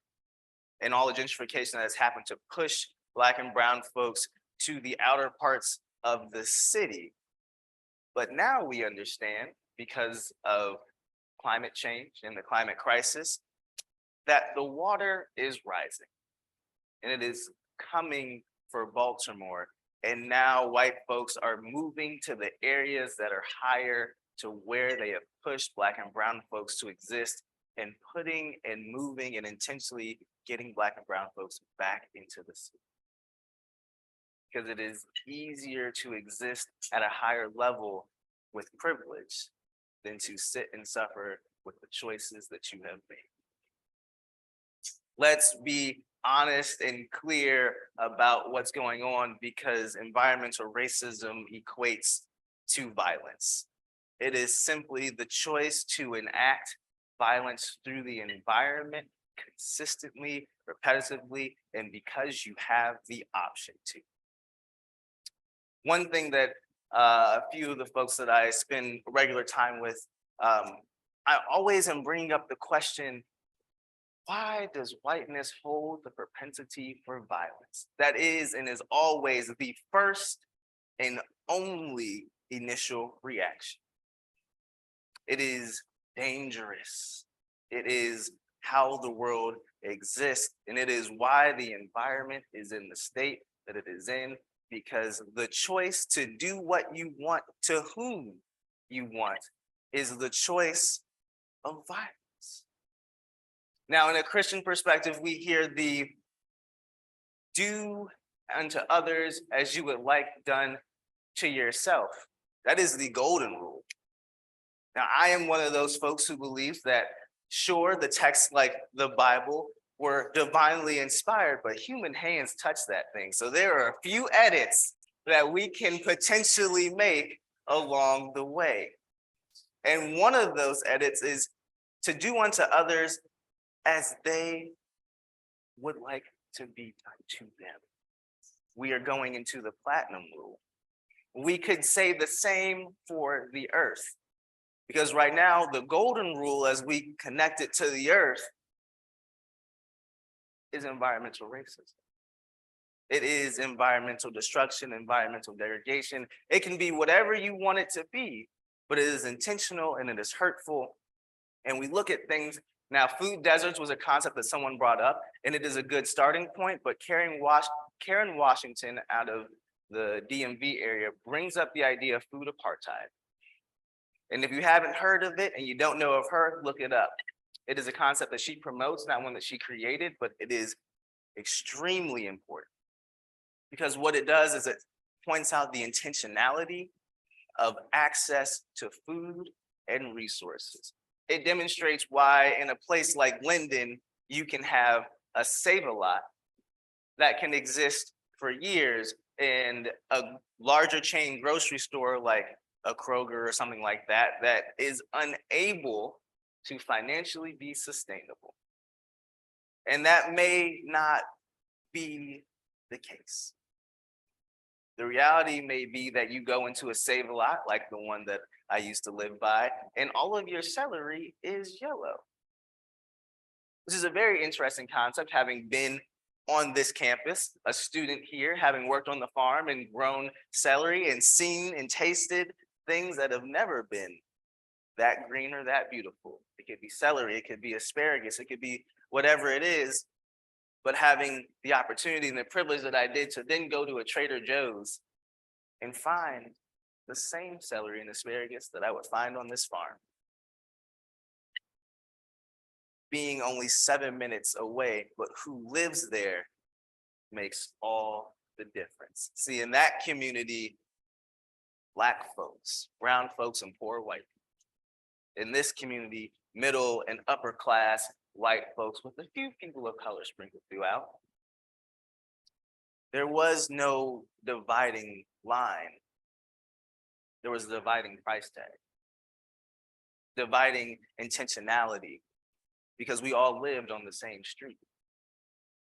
and all the gentrification that has happened to push Black and brown folks to the outer parts of the city. But now we understand, because of climate change and the climate crisis, that the water is rising and it is coming for Baltimore. And now white folks are moving to the areas that are higher to where they have pushed Black and brown folks to exist, and putting and moving and intentionally getting Black and brown folks back into the city. Because it is easier to exist at a higher level with privilege than to sit and suffer with the choices that you have made. Let's be honest and clear about what's going on, because environmental racism equates to violence. It is simply the choice to enact violence through the environment consistently, repetitively, and because you have the option to. One thing that a few of the folks that I spend regular time with, I always am bringing up the question, why does whiteness hold the propensity for violence? That is and is always the first and only initial reaction. It is dangerous. It is how the world exists, and it is why the environment is in the state that it is in, because the choice to do what you want to whom you want is the choice of violence. Now, in a Christian perspective, we hear the do unto others as you would like done to yourself. That is the golden rule. Now, I am one of those folks who believes that, sure, the texts like the Bible were divinely inspired, but human hands touch that thing. So there are a few edits that we can potentially make along the way. And one of those edits is to do unto others as they would like to be done to them. We are going into the platinum rule. We could say the same for the earth, because right now the golden rule, as we connect it to the earth, is environmental racism. It is environmental destruction, environmental degradation. It can be whatever you want it to be, but it is intentional and it is hurtful. And we look at things now. Food deserts was a concept that someone brought up, and it is a good starting point. But Karen Washington out of the DMV area brings up the idea of food apartheid. And if you haven't heard of it and you don't know of her, look it up. It is a concept that she promotes, not one that she created, but it is extremely important. Because what it does is it points out the intentionality of access to food and resources. It demonstrates why in a place like Linden, you can have a Save-A-Lot that can exist for years, and a larger chain grocery store like a Kroger or something like that, that is unable to financially be sustainable. And that may not be the case. The reality may be that you go into a Save-A-Lot like the one that I used to live by, and all of your celery is yellow. This is a very interesting concept, having been on this campus, a student here, having worked on the farm and grown celery and seen and tasted things that have never been that green or that beautiful. It could be celery, it could be asparagus, it could be whatever it is. But having the opportunity and the privilege that I did to then go to a Trader Joe's and find the same celery and asparagus that I would find on this farm, being only 7 minutes away, but who lives there makes all the difference. See, in that community, Black folks, brown folks, and poor white people. In this community, middle and upper class white folks with a few people of color sprinkled throughout. There was no dividing line. There was a dividing price tag, dividing intentionality, because we all lived on the same street.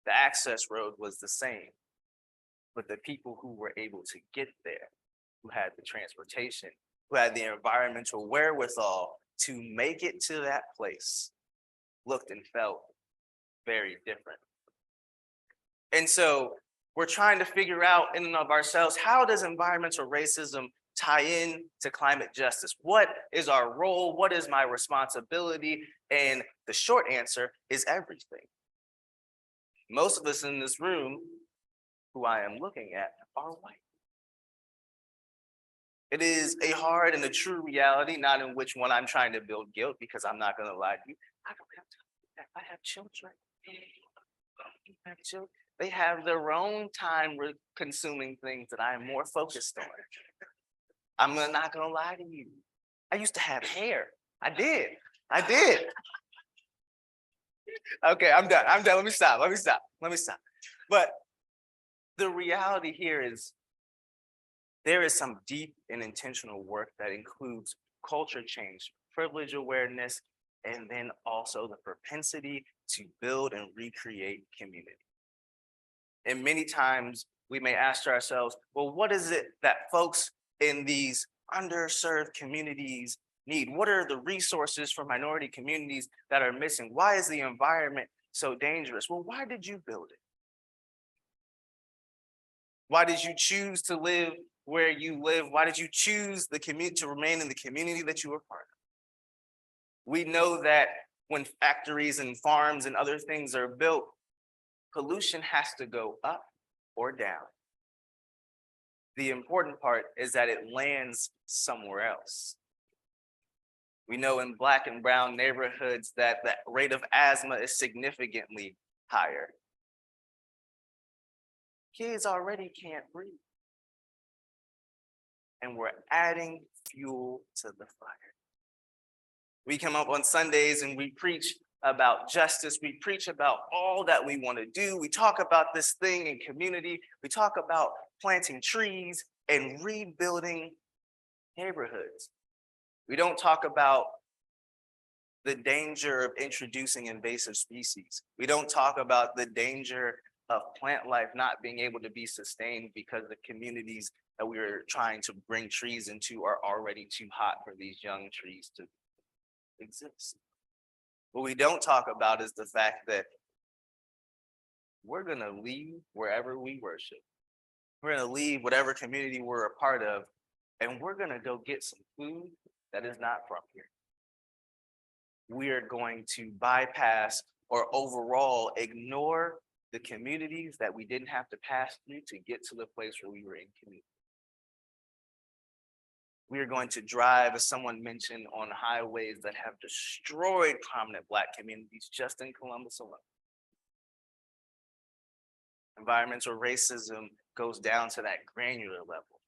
The access road was the same, but the people who were able to get there, who had the transportation, who had the environmental wherewithal to make it to that place, looked and felt very different. And so we're trying to figure out in and of ourselves, how does environmental racism tie in to climate justice? What is our role? What is my responsibility? And the short answer is everything. Most of us in this room, who I am looking at, are white. It is a hard and a true reality, not in which one I'm trying to build guilt, because I'm not going to lie to you. I don't have time. I have children. I have children. They have their own time consuming things that I am more focused on. I'm not going to lie to you. I used to have hair. I did. Okay, I'm done. Let me stop. But the reality here is there is some deep and intentional work that includes culture change, privilege awareness, and then also the propensity to build and recreate community. And many times we may ask ourselves, well, what is it that folks in these underserved communities need? What are the resources for minority communities that are missing? Why is the environment so dangerous? Well, why did you build it? Why did you choose to live where you live? Why did you choose the community to remain in the community that you were part of? We know that when factories and farms and other things are built, pollution has to go up or down. The important part is that it lands somewhere else. We know in Black and brown neighborhoods that the rate of asthma is significantly higher. Kids already can't breathe. And we're adding fuel to the fire. We come up on Sundays and we preach about justice. We preach about all that we want to do. We talk about this thing in community. We talk about planting trees and rebuilding neighborhoods. We don't talk about the danger of introducing invasive species. We don't talk about the danger of plant life not being able to be sustained because the communities that we're trying to bring trees into are already too hot for these young trees to exist. What we don't talk about is the fact that we're gonna leave wherever we worship. We're gonna leave whatever community we're a part of, and we're gonna go get some food that is not from here. We are going to bypass or overall ignore the communities that we didn't have to pass through to get to the place where we were in community. We are going to drive, as someone mentioned, on highways that have destroyed prominent Black communities just in Columbus alone. Environmental racism goes down to that granular level,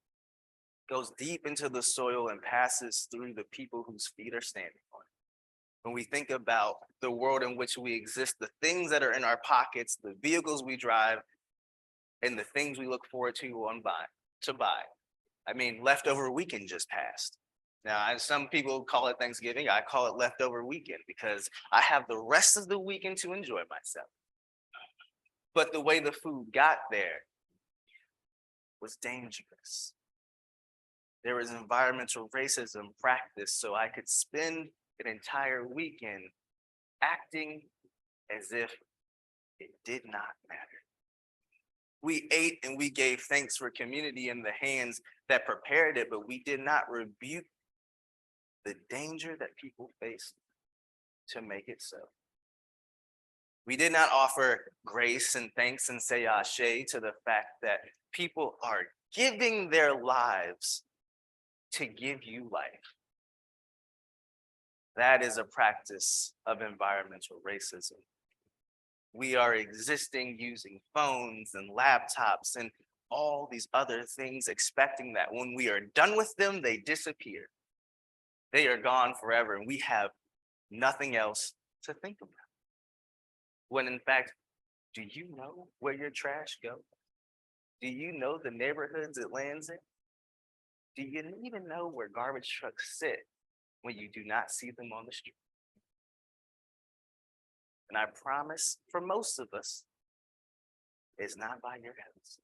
goes deep into the soil and passes through the people whose feet are standing on it. When we think about the world in which we exist, the things that are in our pockets, the vehicles we drive, and the things we look forward to buy. I mean, leftover weekend just passed. Now, some people call it Thanksgiving. I call it leftover weekend because I have the rest of the weekend to enjoy myself. But the way the food got there was dangerous. There was environmental racism practiced, so I could spend an entire weekend acting as if it did not matter. We ate and we gave thanks for community in the hands that prepared it, but we did not rebuke the danger that people faced to make it so. We did not offer grace and thanks and say ashe to the fact that people are giving their lives to give you life. That is a practice of environmental racism. We are existing using phones and laptops and all these other things, expecting that when we are done with them, they disappear. They are gone forever, and we have nothing else to think about. When in fact, do you know where your trash goes? Do you know the neighborhoods it lands in? Do you even know where garbage trucks sit when you do not see them on the street? And I promise, for most of us, it's not by your house.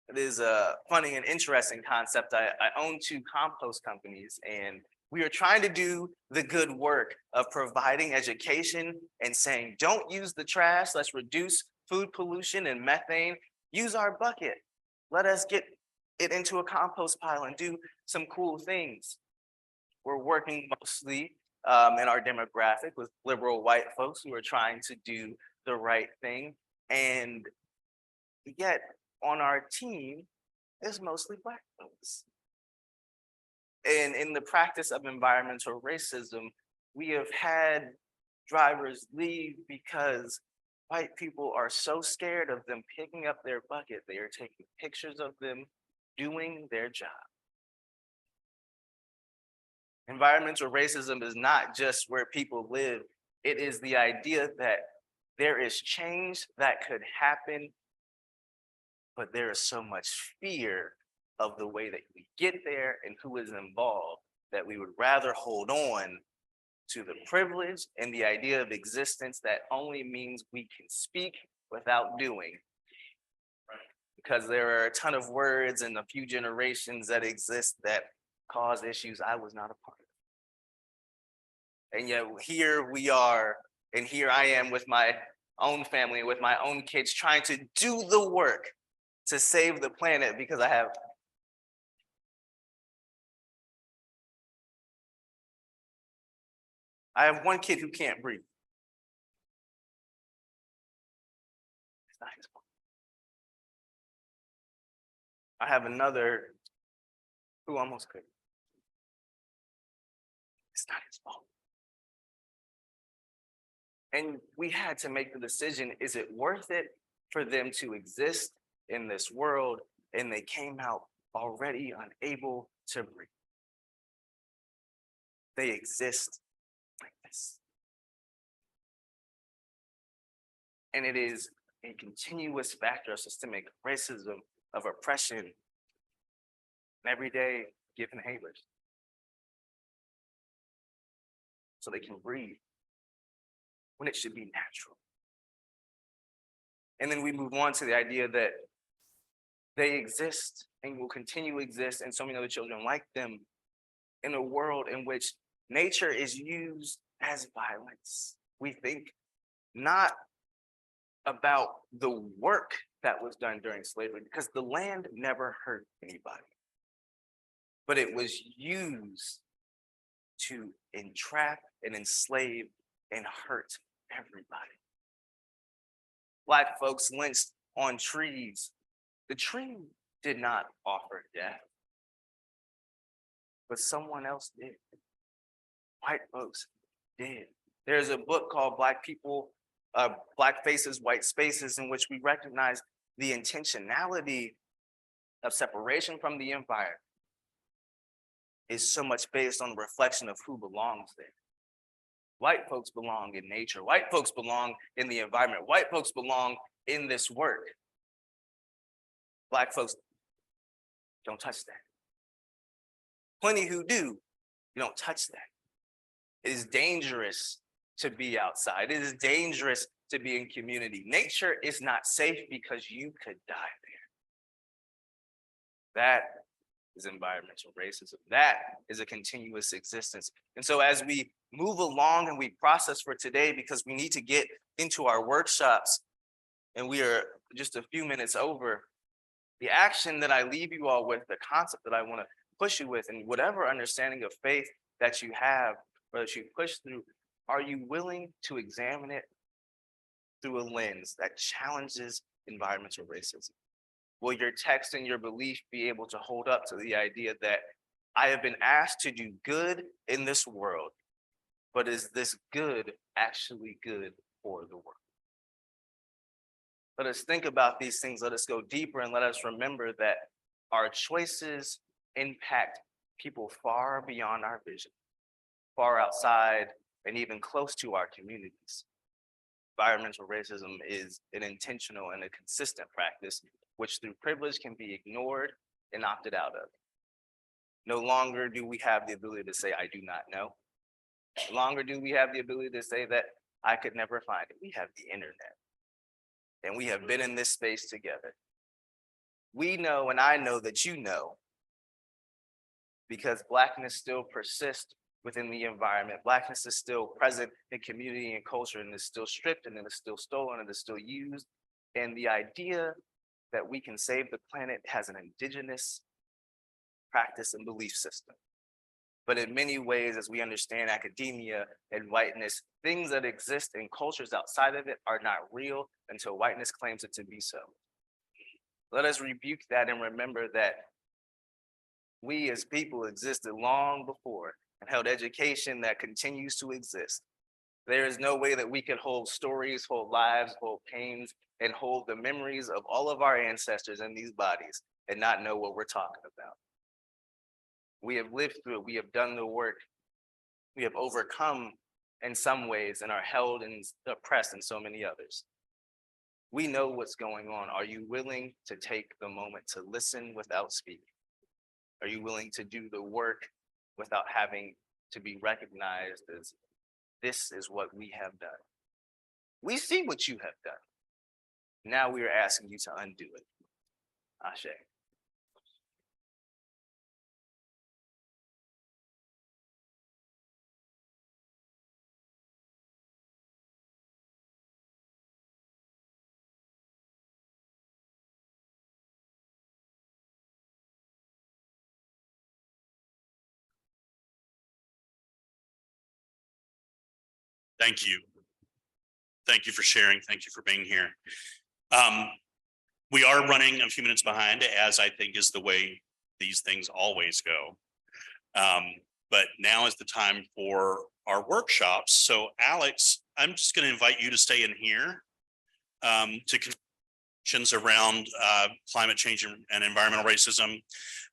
It is a funny and interesting concept. I own 2 compost companies, and we are trying to do the good work of providing education and saying, don't use the trash, let's reduce food pollution and methane, use our bucket. Let us get it into a compost pile and do some cool things. We're working mostly in our demographic with liberal white folks who are trying to do the right thing. And yet on our team is mostly Black folks. And in the practice of environmental racism, we have had drivers leave because white people are so scared of them picking up their bucket, they are taking pictures of them doing their job. Environmental racism is not just where people live. It is the idea that there is change that could happen, but there is so much fear of the way that we get there and who is involved that we would rather hold on to the privilege and the idea of existence that only means we can speak without doing. Because there are a ton of words and a few generations that exist that cause issues I was not a part of. And yet here we are, and here I am with my own family, with my own kids, trying to do the work to save the planet because I have one kid who can't breathe. It's not his fault. I have another who almost could. It's not his fault. And we had to make the decision, is it worth it for them to exist in this world? And they came out already unable to breathe. They exist like this. And it is a continuous factor of systemic racism, of oppression, and every day given haters. So they can breathe when it should be natural. And then we move on to the idea that they exist and will continue to exist, and so many other children like them, in a world in which nature is used as violence. We think not about the work that was done during slavery, because the land never hurt anybody, but it was used to entrap and enslave and hurt everybody. Black folks lynched on trees. The tree did not offer death, but someone else did. White folks did. There's a book called Black Faces, White Spaces, in which we recognize the intentionality of separation from the environment is so much based on the reflection of who belongs there. White folks belong in nature. White folks belong in the environment. White folks belong in this work. Black folks don't touch that. Plenty who do, you don't touch that. It is dangerous to be outside. It is dangerous to be in community. Nature is not safe because you could die there. That is environmental racism. That is a continuous existence. And so as we move along and we process for today, because we need to get into our workshops, and we are just a few minutes over, the action that I leave you all with, the concept that I want to push you with, and whatever understanding of faith that you have or that you push through, are you willing to examine it through a lens that challenges environmental racism? Will your text and your belief be able to hold up to the idea that I have been asked to do good in this world, but is this good actually good for the world? Let us think about these things. Let us go deeper, and let us remember that our choices impact people far beyond our vision, far outside and even close to our communities. Environmental racism is an intentional and a consistent practice, which through privilege can be ignored and opted out of. No longer do we have the ability to say, I do not know. No longer do we have the ability to say that I could never find it. We have the internet. And we have been in this space together. We know, and I know that you know, because Blackness still persists within the environment. Blackness is still present in community and culture, and is still stripped, and it is still stolen, and is still used. And the idea that we can save the planet has an indigenous practice and belief system. But in many ways, as we understand academia and whiteness, things that exist in cultures outside of it are not real until whiteness claims it to be so. Let us rebuke that and remember that we as people existed long before and held education that continues to exist. There is no way that we can hold stories, hold lives, hold pains, and hold the memories of all of our ancestors in these bodies and not know what we're talking about. We have lived through it. We have done the work. We have overcome in some ways and are held and oppressed in so many others. We know what's going on. Are you willing to take the moment to listen without speaking? Are you willing to do the work without having to be recognized as this is what we have done? We see what you have done. Now we are asking you to undo it. Ashe. Thank you. Thank you for sharing. Thank you for being here. We are running a few minutes behind, as I think is the way these things always go. But now is the time for our workshops. So Alex, I'm just going to invite you to stay in here to questions around climate change and environmental racism.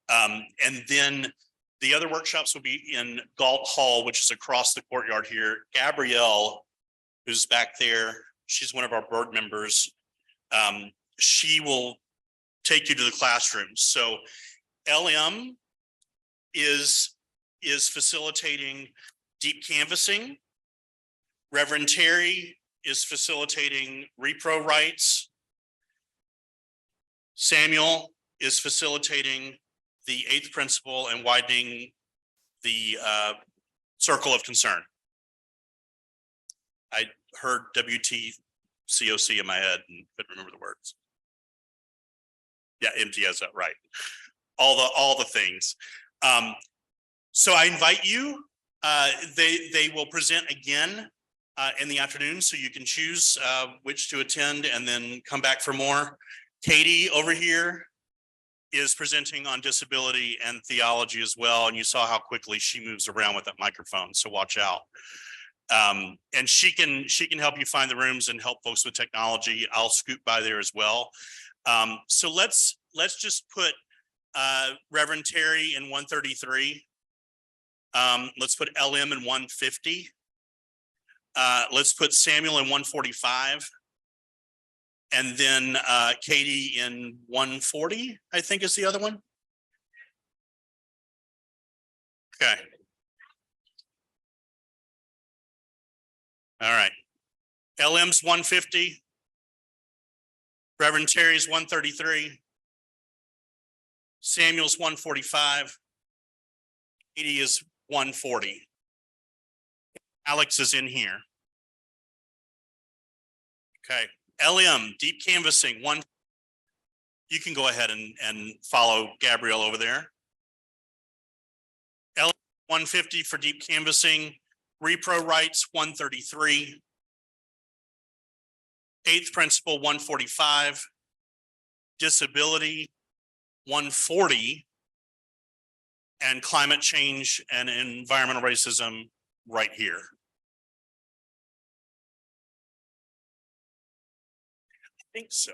And then the other workshops will be in Galt Hall, which is across the courtyard here. Gabrielle, who's back there, she's one of our board members. She will take you to the classrooms. So LM is facilitating deep canvassing. Reverend Terry is facilitating repro rights. Samuel is facilitating the 8th principle and widening the circle of concern. I heard WT COC in my head and couldn't remember the words. Yeah, MTSO, right. All the things. So I invite you, they will present again in the afternoon, so you can choose which to attend and then come back for more. Katie over here is presenting on disability and theology as well. And you saw how quickly she moves around with that microphone, so watch out. And she can help you find the rooms and help folks with technology. I'll scoot by there as well. So let's just put Reverend Terry in 133. Let's put LM in 150. Let's put Samuel in 145. And then Katie in 140, I think is the other one. Okay. All right. LM's 150. Reverend Terry's 133. Samuel's 145. Katie is 140. Alex is in here. Okay. LM, deep canvassing, one. You can go ahead and follow Gabrielle over there. LM 150 for deep canvassing. Repro rights 133. Eighth principle 145. Disability 140. And climate change and environmental racism right here. I think so.